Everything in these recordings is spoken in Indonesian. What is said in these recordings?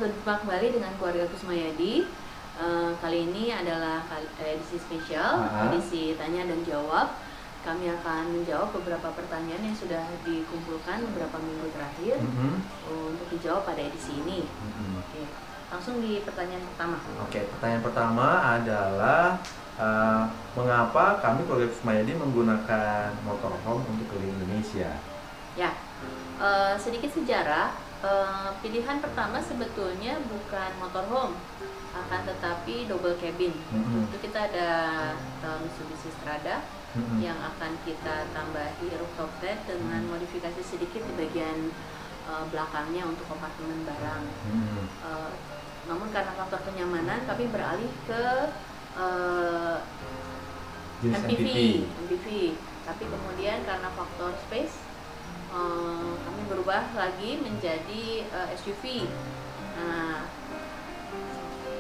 Selamat berjumpa kembali dengan keluarga Kusmayadi. Kali ini adalah edisi spesial, edisi tanya dan jawab. Kami akan menjawab beberapa pertanyaan yang sudah dikumpulkan beberapa minggu terakhir untuk dijawab pada edisi ini. Oke, langsung di pertanyaan pertama. Oke, pertanyaan pertama adalah mengapa kami keluarga Kusmayadi menggunakan motorhome untuk keliling Indonesia? Ya, sedikit sejarah. Pilihan pertama sebetulnya bukan motorhome, akan tetapi double cabin. Itu kita ada Mitsubishi Strada yang akan kita tambahi rooftop bed dengan modifikasi sedikit di bagian belakangnya untuk kompartemen barang. Namun karena faktor kenyamanan kami beralih ke MPV. Tapi kemudian karena faktor space kami berubah lagi menjadi SUV. Nah,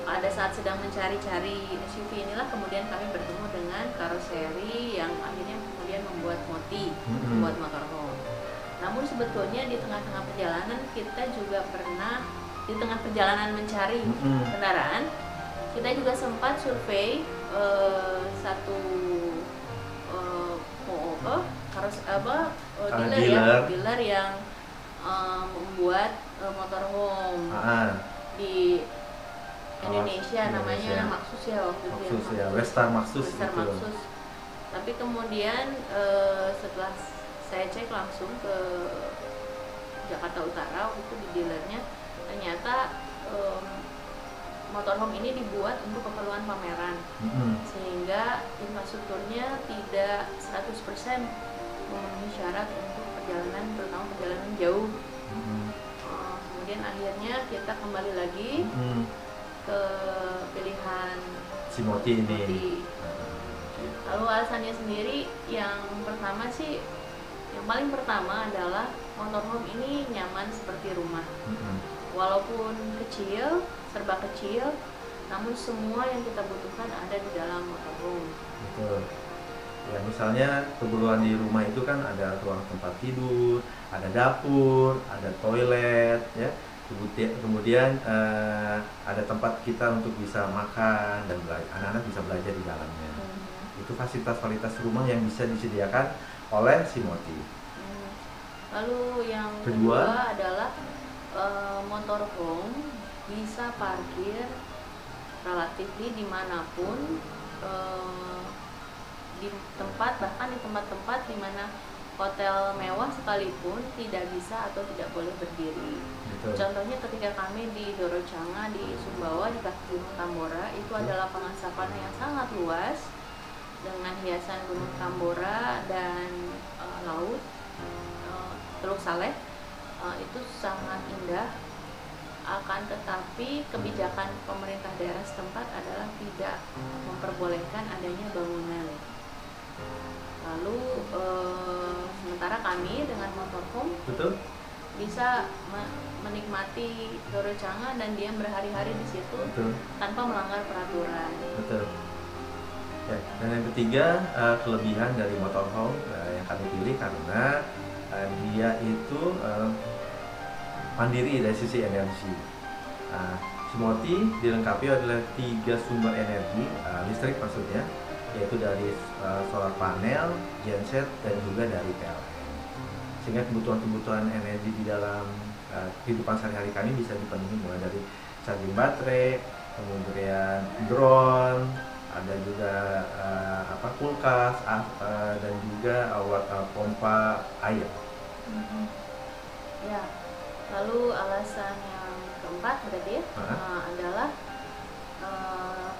pada saat sedang mencari-cari SUV inilah kemudian kami bertemu dengan karoseri yang akhirnya kemudian membuat membuat motorhome. Namun sebetulnya di tengah-tengah perjalanan kita juga pernah, di tengah perjalanan mencari kendaraan, kita juga sempat survei dealer yang membuat motorhome di Indonesia, namanya Maxus ya waktu itu. Westar Maxus. Tapi kemudian setelah saya cek langsung ke Jakarta Utara waktu itu di dealernya, ternyata motorhome ini dibuat untuk keperluan pameran, sehingga infrastrukturnya tidak 100% memenuhi syarat untuk perjalanan, terutama perjalanan jauh. Kemudian akhirnya kita kembali lagi ke pilihan Simoti ini. Lalu alasannya sendiri yang pertama sih, yang paling pertama adalah motorhome ini nyaman seperti rumah. Walaupun kecil, serba kecil, namun semua yang kita butuhkan ada di dalam motorhome. Betul. Ya, misalnya keperluan di rumah itu kan ada ruang tempat tidur, ada dapur, ada toilet, ya. Kemudian ada tempat kita untuk bisa makan dan anak-anak bisa belajar di dalamnya. Itu fasilitas-fasilitas rumah yang bisa disediakan oleh Simoti. Lalu yang kedua adalah motorhome bisa parkir relatif dimanapun, di tempat, bahkan di tempat-tempat di mana hotel mewah sekalipun tidak bisa atau tidak boleh berdiri. Betul. Contohnya ketika kami di Dorocanga di Sumbawa di kaki Gunung Tambora, itu ada lapangan savana yang sangat luas dengan hiasan Gunung Tambora dan laut, Teluk Saleh. Itu sangat indah. Akan tetapi kebijakan pemerintah daerah setempat adalah tidak memperbolehkan adanya bangunan. Lalu sementara kami dengan motorhome bisa menikmati Dorocanga dan dia berhari-hari di situ tanpa melanggar peraturan. Betul. Ya, dan yang ketiga, kelebihan dari motorhome yang kami pilih karena dia itu mandiri dari sisi energi. Simoti dilengkapi oleh 3 sumber energi listrik maksudnya, yaitu dari solar panel, genset, dan juga dari PLN. Sehingga kebutuhan-kebutuhan energi di dalam kehidupan sehari-hari kami bisa dipenuhi mulai dari charging baterai, kemudian drone, ada juga kulkas, dan juga pompa air. Ya. Lalu alasan yang keempat berarti adalah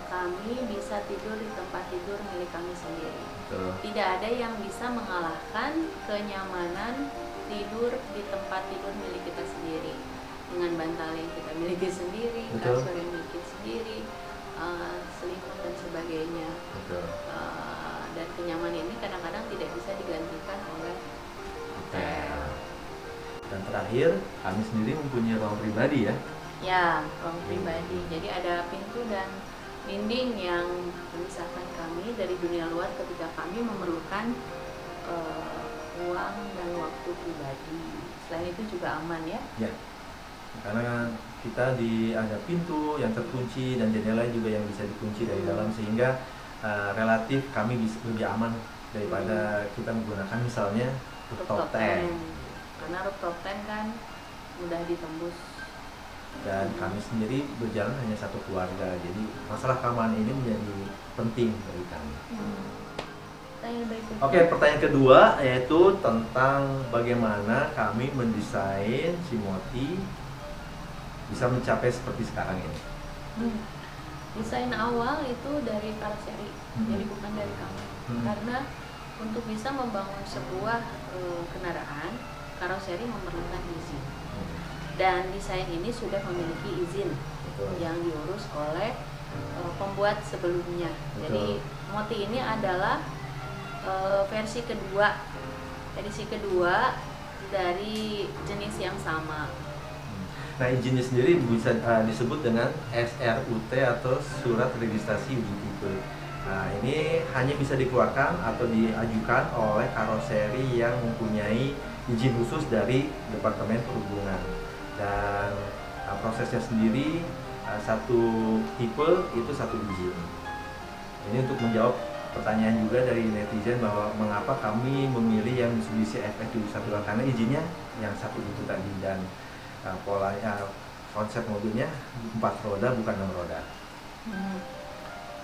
kami bisa tidur di tempat tidur milik kami sendiri. Tidak ada yang bisa mengalahkan kenyamanan tidur di tempat tidur milik kita sendiri, dengan bantal yang kita miliki sendiri, kasur yang miliki sendiri, selimut dan sebagainya. Dan kenyamanan ini kadang-kadang tidak bisa digantikan oleh hotel. Dan terakhir, kami sendiri mempunyai ruang pribadi ya? Ya, ruang pribadi. Jadi ada pintu dan dinding yang memisahkan kami dari dunia luar ketika kami memerlukan ruang dan waktu pribadi. Selain itu juga aman ya? Ya. karena kita ada pintu yang terkunci dan jendela juga yang bisa dikunci dari dalam, sehingga relatif kami bisa lebih aman daripada kita menggunakan misalnya rooftop tank. Karena rooftop tank kan mudah ditembus. Dan kami sendiri berjalan hanya satu keluarga, jadi masalah keamanan ini menjadi penting bagi kami. Oke, pertanyaan kedua yaitu tentang bagaimana kami mendesain Simoti bisa mencapai seperti sekarang ini. Desain awal itu dari karoseri, jadi bukan dari kami. Karena untuk bisa membangun sebuah kendaraan, karoseri memerlukan izin. Dan desain ini sudah memiliki izin yang diurus oleh pembuat sebelumnya. Jadi Moti ini adalah versi kedua, edisi kedua dari jenis yang sama. Nah, izinnya sendiri bisa disebut dengan SRUT atau Surat Registrasi Uji Tipe. Nah, ini hanya bisa dikeluarkan atau diajukan oleh karoseri yang mempunyai izin khusus dari Departemen Perhubungan. Dan prosesnya sendiri satu tipe itu satu izin. Ini untuk menjawab pertanyaan juga dari netizen bahwa mengapa kami memilih yang Mitsubishi FX71, karena izinnya yang satu itu tadi, dan polanya konsep mobilnya 4 roda bukan 6 roda.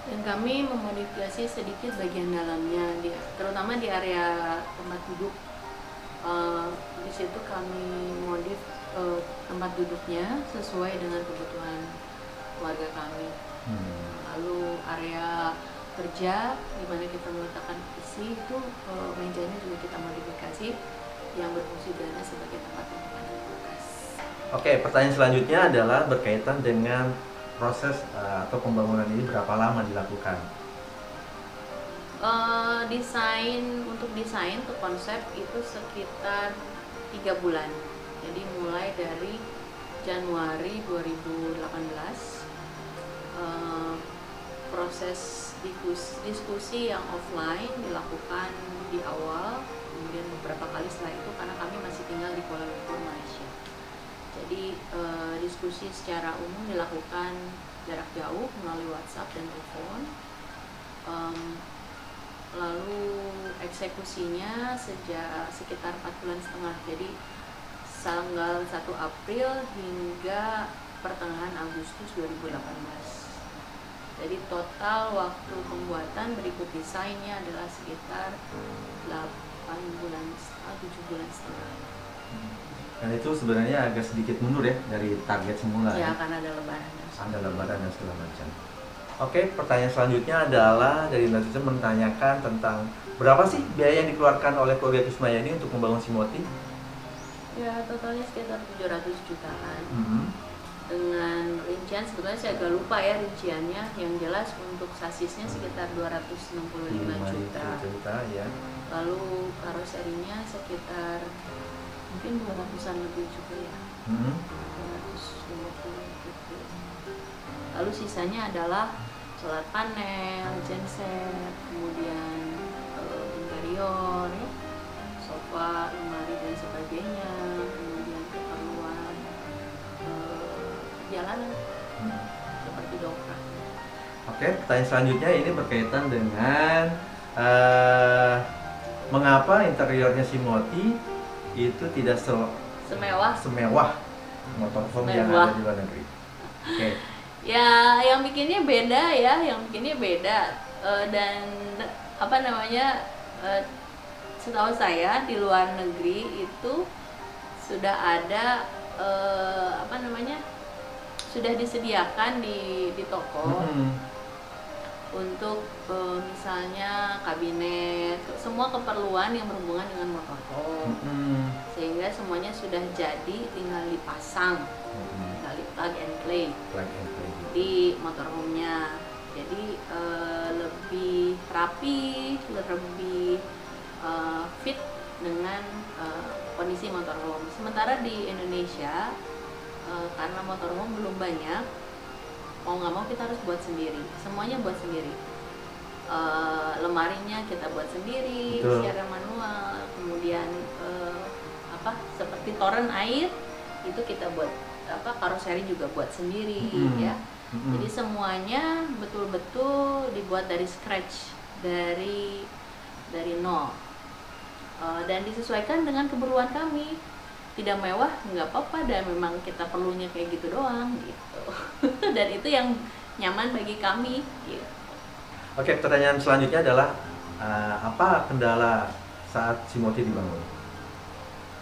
Dan kami memodifikasi sedikit bagian dalamnya, terutama di area tempat duduk. Di situ kami modif tempat duduknya sesuai dengan kebutuhan keluarga kami. Lalu area kerja di mana kita meletakkan PC itu, mejanya juga kita modifikasi yang berfungsi dana sebagai tempat penyimpanan kulkas. Oke, pertanyaan selanjutnya adalah berkaitan dengan proses atau pembangunan ini berapa lama dilakukan? Untuk desain untuk konsep itu sekitar 3 bulan. Jadi mulai dari Januari 2018, proses diskusi yang offline dilakukan di awal, kemudian beberapa kali setelah itu karena kami masih tinggal di Kuala Lumpur, Malaysia. Jadi diskusi secara umum dilakukan jarak jauh melalui WhatsApp dan telepon. Lalu eksekusinya sekitar 4,5 bulan. Jadi tanggal 1 April hingga pertengahan Agustus 2018. Jadi total waktu pembuatan berikut desainnya adalah sekitar 8 bulan, 7 bulan setengah. Dan itu sebenarnya agak sedikit mundur ya dari target semula. Ya, karena ada lebaran. Ada lebaran dan segala macam. Oke, pertanyaan selanjutnya adalah dari netizen menanyakan tentang berapa sih biaya yang dikeluarkan oleh keluarga Kusmayani untuk membangun Simoti? Ya, totalnya sekitar 700 jutaan. Dengan rincian sebetulnya saya agak lupa ya rinciannya. Yang jelas untuk sasisnya sekitar 265 juta. Ya. Lalu karoserinya sekitar mungkin 200-an lebih juga ya. 250 gitu. Lalu sisanya adalah solar panel, genset, kemudian interior, ya, sofa, lemari dan sebagainya, kemudian keperluan jalanan seperti dongkrak. Oke, pertanyaan selanjutnya ini berkaitan dengan mengapa interiornya Simoti itu tidak semewah motorhome yang ada di luar negeri. Oke. Ya, yang bikinnya beda ya, dan apa namanya, setahu saya di luar negeri itu sudah ada sudah disediakan di toko untuk misalnya kabinet, semua keperluan yang berhubungan dengan motorhome, sehingga semuanya sudah jadi, tinggal dipasang, tinggal di plug and play di motorhome-nya. Jadi lebih rapi, lebih fit dengan kondisi motorhome. Sementara di Indonesia karena motorhome belum banyak, mau nggak mau kita harus buat sendiri, semuanya buat sendiri. Lemarinya kita buat sendiri. Betul. Secara manual, kemudian seperti toren air itu kita buat karoseri juga buat sendiri ya. Jadi semuanya betul-betul dibuat dari scratch, dari nol, dan disesuaikan dengan keperluan kami. Tidak mewah nggak apa-apa, dan memang kita perlunya kayak gitu doang gitu. Dan itu yang nyaman bagi kami gitu. Oke, pertanyaan selanjutnya adalah apa kendala saat Simoti dibangun?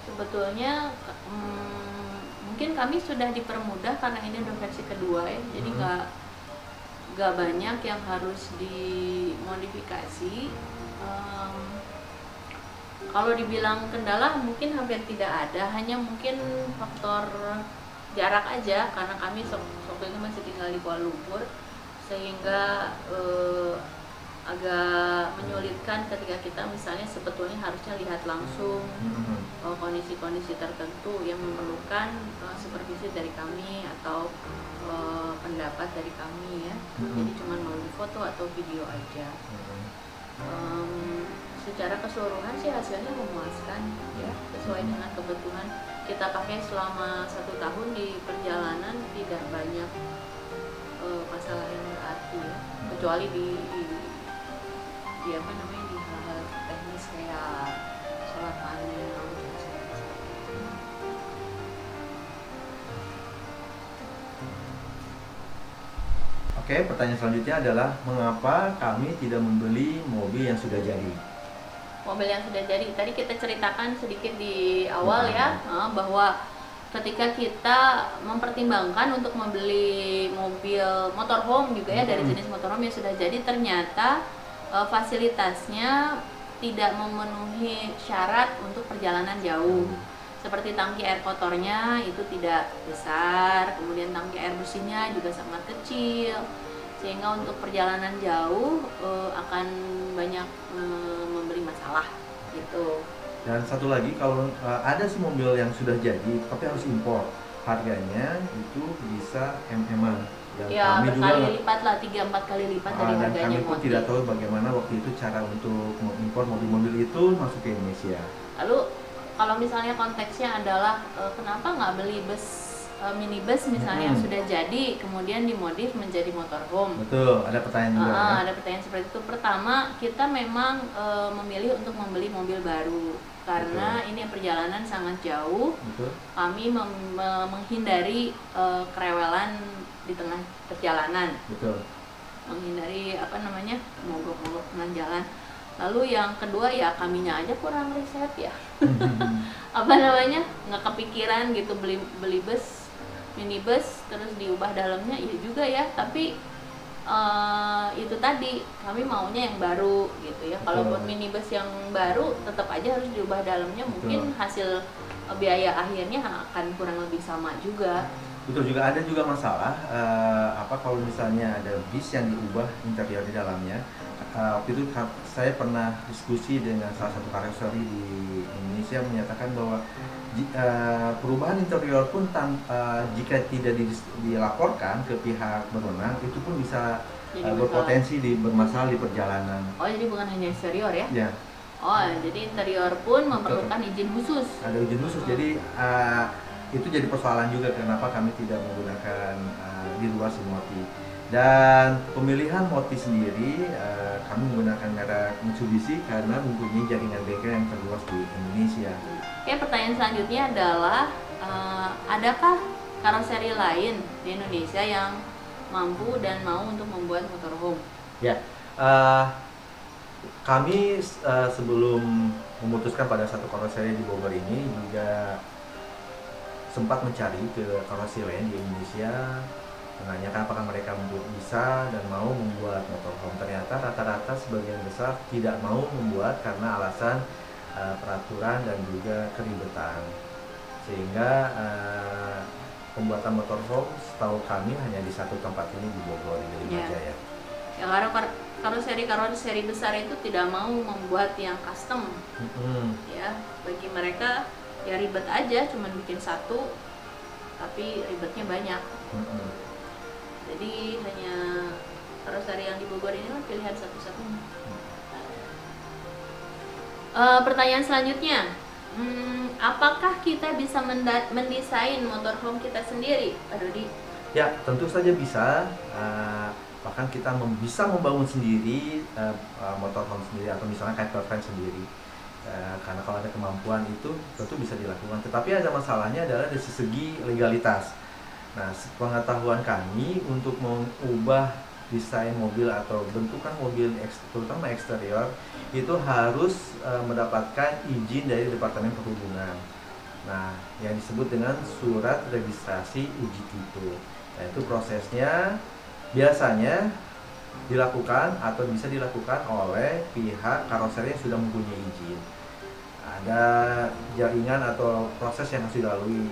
Sebetulnya mungkin kami sudah dipermudah karena ini udah versi kedua ya, jadi nggak banyak yang harus dimodifikasi. Kalau dibilang kendala mungkin hampir tidak ada, hanya mungkin faktor jarak aja, karena kami waktu itu masih tinggal di Kuala Lumpur, sehingga agak menyulitkan ketika kita misalnya sebetulnya harusnya lihat langsung kondisi-kondisi tertentu yang memerlukan supervisi dari kami atau pendapat dari kami ya. Jadi cuma melalui foto atau video aja. Secara keseluruhan sih hasilnya memuaskan ya, sesuai dengan kebutuhan. Kita pakai selama 1 tahun di perjalanan, tidak banyak masalah yang berarti ya, kecuali di apa namanya, di hal-hal teknis kayak solar panel. Oke, pertanyaan selanjutnya adalah mengapa kami tidak membeli mobil yang sudah jadi? Mobil yang sudah jadi, tadi kita ceritakan sedikit di awal ya, bahwa ketika kita mempertimbangkan untuk membeli mobil motorhome juga ya, dari jenis motorhome yang sudah jadi, ternyata fasilitasnya tidak memenuhi syarat untuk perjalanan jauh. Seperti tangki air kotornya itu tidak besar, kemudian tangki air bersihnya juga sangat kecil, sehingga untuk perjalanan jauh akan banyak memberi masalah gitu. Dan satu lagi, kalau ada sih mobil yang sudah jadi tapi harus impor, harganya itu bisa MM-an. Ya, berkali lipat lah, 3-4 kali lipat dari Dan harganya. kami pun tidak tahu bagaimana waktu itu cara untuk mengimpor mobil-mobil itu masuk ke Indonesia. Lalu kalau misalnya konteksnya adalah kenapa nggak beli bus, minibus misalnya yang sudah jadi kemudian dimodif menjadi motorhome? Betul, ada pertanyaan juga ya? Ada pertanyaan seperti itu. Pertama, kita memang memilih untuk membeli mobil baru karena ini perjalanan sangat jauh. Kami menghindari kerewelan di tengah perjalanan. Menghindari mogok-mogok tengah jalan. Lalu yang kedua ya, kaminya aja kurang riset ya. Nggak kepikiran gitu beli bus, minibus terus diubah dalamnya, iya juga ya, tapi itu tadi kami maunya yang baru gitu ya. Kalaupun minibus yang baru tetap aja harus diubah dalamnya, mungkin hasil biaya akhirnya akan kurang lebih sama juga. Betul, juga ada juga masalah kalau misalnya ada bis yang diubah interior di dalamnya. Waktu itu saya pernah diskusi dengan salah satu karoseri di Indonesia, menyatakan bahwa perubahan interior pun jika tidak dilaporkan ke pihak berwenang, itu pun bisa berpotensi bermasalah di perjalanan. Oh, jadi bukan hanya eksterior ya? Ya. Oh, jadi interior pun memerlukan izin khusus. Ada izin khusus, jadi itu jadi persoalan juga kenapa kami tidak menggunakan di luar Simoti. Dan pemilihan motif sendiri kami menggunakan merek Mitsubishi karena mempunyai jaringan bengkel yang terluas di Indonesia. Oke, pertanyaan selanjutnya adalah adakah karoseri lain di Indonesia yang mampu dan mau untuk membuat motorhome? Ya, kami sebelum memutuskan pada satu karoseri di Bogor ini juga sempat mencari ke karoseri lain di Indonesia, menanyakan apakah mereka bisa dan mau membuat motorhome. Ternyata rata-rata sebagian besar tidak mau membuat karena alasan peraturan dan juga keribetan, sehingga pembuatan motorhome setahu kami hanya di satu tempat ini di Bogor, di Wijaya. Ya, karena karoseri besar itu tidak mau membuat yang custom. Ya, bagi mereka ya ribet aja, cuma bikin satu tapi ribetnya banyak. Jadi hanya karoseri yang di Bogor ini pilihan satu-satunya. Pertanyaan selanjutnya, Apakah kita bisa mendesain motorhome kita sendiri, Pak Dodi? Ya, tentu saja bisa. Bahkan kita bisa membangun sendiri motorhome sendiri, atau misalnya camper van sendiri. Karena kalau ada kemampuan itu tentu bisa dilakukan. Tetapi ada masalahnya adalah dari segi legalitas. Nah, pengetahuan kami untuk mengubah desain mobil atau bentukan mobil terutama eksterior itu harus mendapatkan izin dari Departemen Perhubungan. Nah, yang disebut dengan surat registrasi uji tipe. Nah, itu prosesnya biasanya dilakukan atau bisa dilakukan oleh pihak karoseri yang sudah mempunyai izin. Ada jaringan atau proses yang harus dilalui,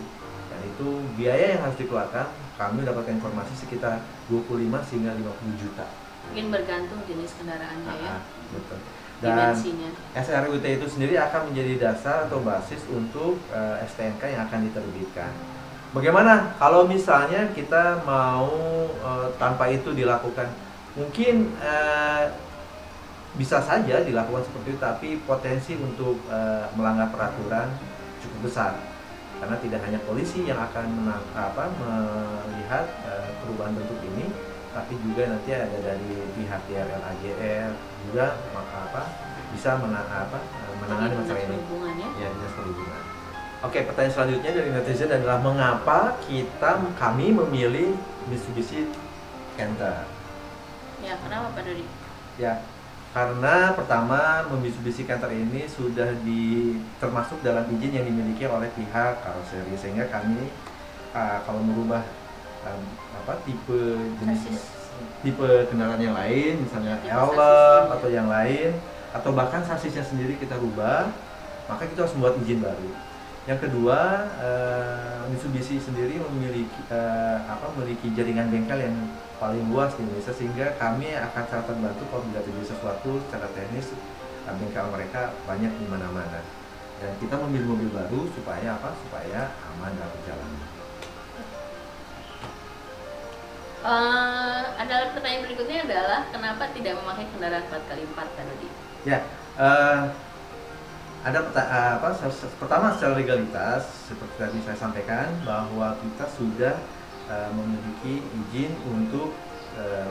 dan itu biaya yang harus dikeluarkan. Kami dapatkan informasi sekitar 25 hingga 50 juta. Mungkin bergantung jenis kendaraannya ya. Betul. Dan Dimensinya. SRUT itu sendiri akan menjadi dasar atau basis untuk STNK yang akan diterbitkan. Bagaimana kalau misalnya kita mau tanpa itu dilakukan? Mungkin bisa saja dilakukan seperti itu, tapi potensi untuk melanggar peraturan cukup besar. Karena tidak hanya polisi yang akan melihat perubahan bentuk ini, tapi juga nanti ada dari pihak DRL AJR juga bisa menangani masalah ini. Ya, dinas perhubungan. Oke, pertanyaan selanjutnya dari netizen adalah mengapa kami memilih Mitsubishi Canter? Ya, kenapa Pak Dodi? Ya, karena pertama Mitsubishi Canter ini sudah termasuk dalam izin yang dimiliki oleh pihak karoseri, sehingga kami kalau merubah tipe kendaraan yang lain, misalnya Elf atau yang lain, atau bahkan sasisnya sendiri kita rubah, maka kita harus membuat izin baru. Yang kedua, Mitsubishi sendiri memiliki jaringan bengkel yang paling luas di Indonesia, sehingga kami akan sangat terbantu kalau bila terjadi sesuatu secara teknis. Bengkel mereka banyak di mana-mana, dan kita memilih mobil baru supaya aman dalam perjalanan. Adalah pertanyaan berikutnya adalah kenapa tidak memakai kendaraan 4x4 tadi? Ya, ada pertama secara legalitas seperti tadi saya sampaikan bahwa kita sudah memiliki izin untuk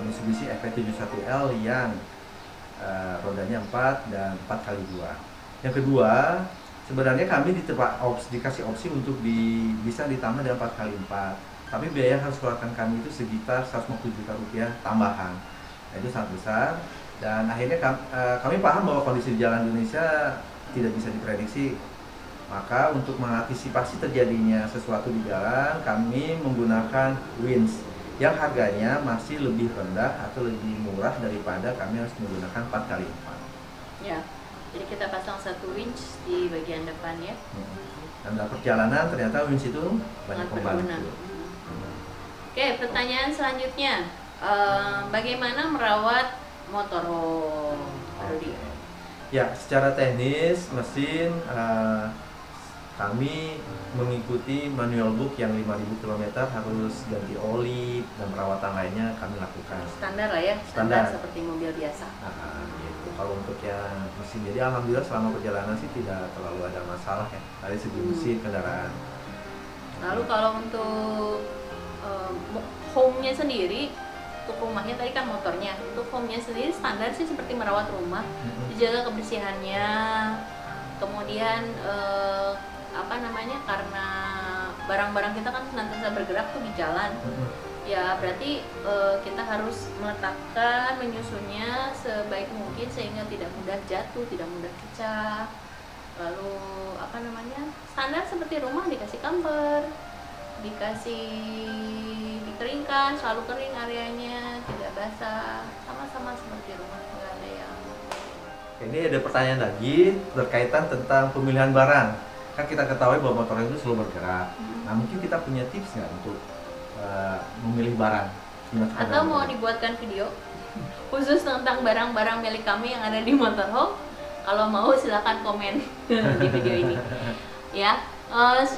Mitsubishi FE71L yang rodanya 4 dan 4x2. Yang kedua, sebenarnya kami dikasih opsi untuk bisa ditambah dengan 4x4, tapi biaya yang harus keluarkan kami itu sekitar 150 juta rupiah tambahan. Nah, itu sangat besar, dan akhirnya kami paham bahwa kondisi jalan Indonesia tidak bisa diprediksi. Maka untuk mengantisipasi terjadinya sesuatu di jalan, kami menggunakan winch yang harganya masih lebih rendah atau lebih murah daripada kami harus menggunakan 4x4. Ya, jadi kita pasang satu winch di bagian depan ya. Dan dalam perjalanan ternyata winch itu banyak membantu. Oke, pertanyaan selanjutnya, bagaimana merawat motorhome? Ya, secara teknis mesin kami mengikuti manual book yang 5.000 km, harus ganti oli dan perawatan lainnya kami lakukan. Standar lah ya, standar seperti mobil biasa. Gitu. Kalau untuk yang mesin, jadi alhamdulillah selama perjalanan sih tidak terlalu ada masalah ya dari segi mesin kendaraan. Lalu kalau untuk home-nya sendiri, untuk rumahnya tadi kan motornya, untuk home-nya sendiri standar sih seperti merawat rumah, dijaga kebersihannya, kemudian karena barang-barang kita kan senantiasa bergerak tuh di jalan, ya berarti kita harus meletakkan, menyusunnya sebaik mungkin sehingga tidak mudah jatuh, tidak mudah pecah. Lalu standar seperti rumah dikasih camper, dikeringkan, selalu kering areanya, tidak basah, sama-sama seperti rumah, nggak ada yang. Ini ada pertanyaan lagi berkaitan tentang pemilihan barang. Kan kita ketahui bahwa motor itu selalu bergerak. Nah, mungkin kita punya tips nggak untuk memilih barang? Atau mau dibuatkan video khusus tentang barang-barang milik kami yang ada di motorhome? Kalau mau silakan komen di video ini. Ya,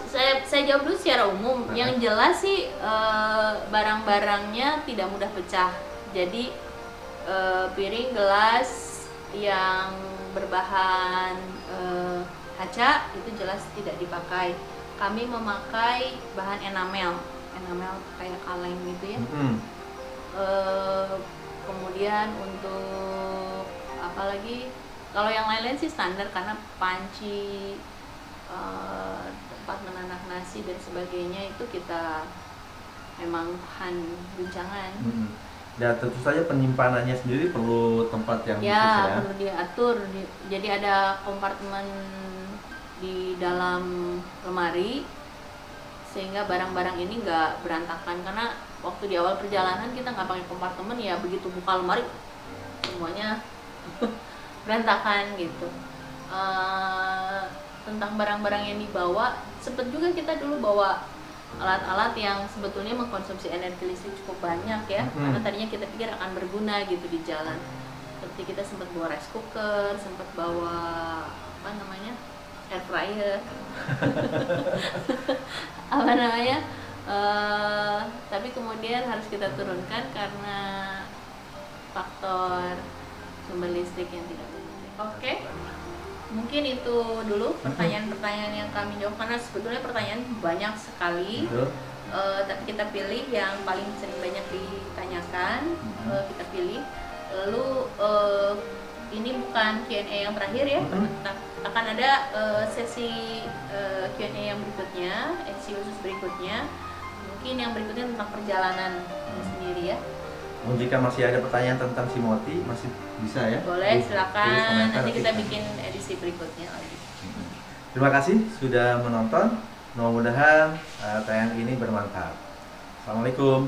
saya jawab dulu secara umum. Yang jelas sih barang-barangnya tidak mudah pecah. Jadi piring, gelas yang berbahan kaca itu jelas tidak dipakai. Kami memakai bahan enamel kayak kaleng gitu ya. Kemudian untuk apa lagi, kalau yang lain-lain sih standar karena panci, tempat menanak nasi dan sebagainya itu kita memang tahan guncangan. Dan tentu saja penyimpanannya sendiri perlu tempat yang ya, khusus ya. perlu diatur. Jadi ada kompartemen di dalam lemari sehingga barang-barang ini nggak berantakan, karena waktu di awal perjalanan kita nggak pakai kompartemen, ya begitu buka lemari semuanya berantakan gitu. Tentang barang-barang yang dibawa, sempet juga kita dulu bawa alat-alat yang sebetulnya mengkonsumsi energi listrik cukup banyak ya, karena tadinya kita pikir akan berguna gitu di jalan. Seperti kita sempat bawa rice cooker, sempat bawa apa namanya, air fryer apa namanya, tapi kemudian harus kita turunkan karena faktor sumber listrik yang tidak memadai. Oke. Mungkin itu dulu pertanyaan-pertanyaan yang kami jawab, karena sebetulnya pertanyaan banyak sekali. Tapi kita pilih yang paling sering banyak ditanyakan, kita pilih. Lalu ini bukan Q&A yang terakhir ya, akan ada sesi Q&A yang berikutnya, sesi khusus berikutnya. Mungkin yang berikutnya tentang perjalanan sendiri ya. Jika masih ada pertanyaan tentang Simoti, masih bisa ya? Boleh, silakan. Nanti kita bikin edisi berikutnya lagi. Terima kasih sudah menonton. Mudah-mudahan tayangan ini bermanfaat. Assalamualaikum.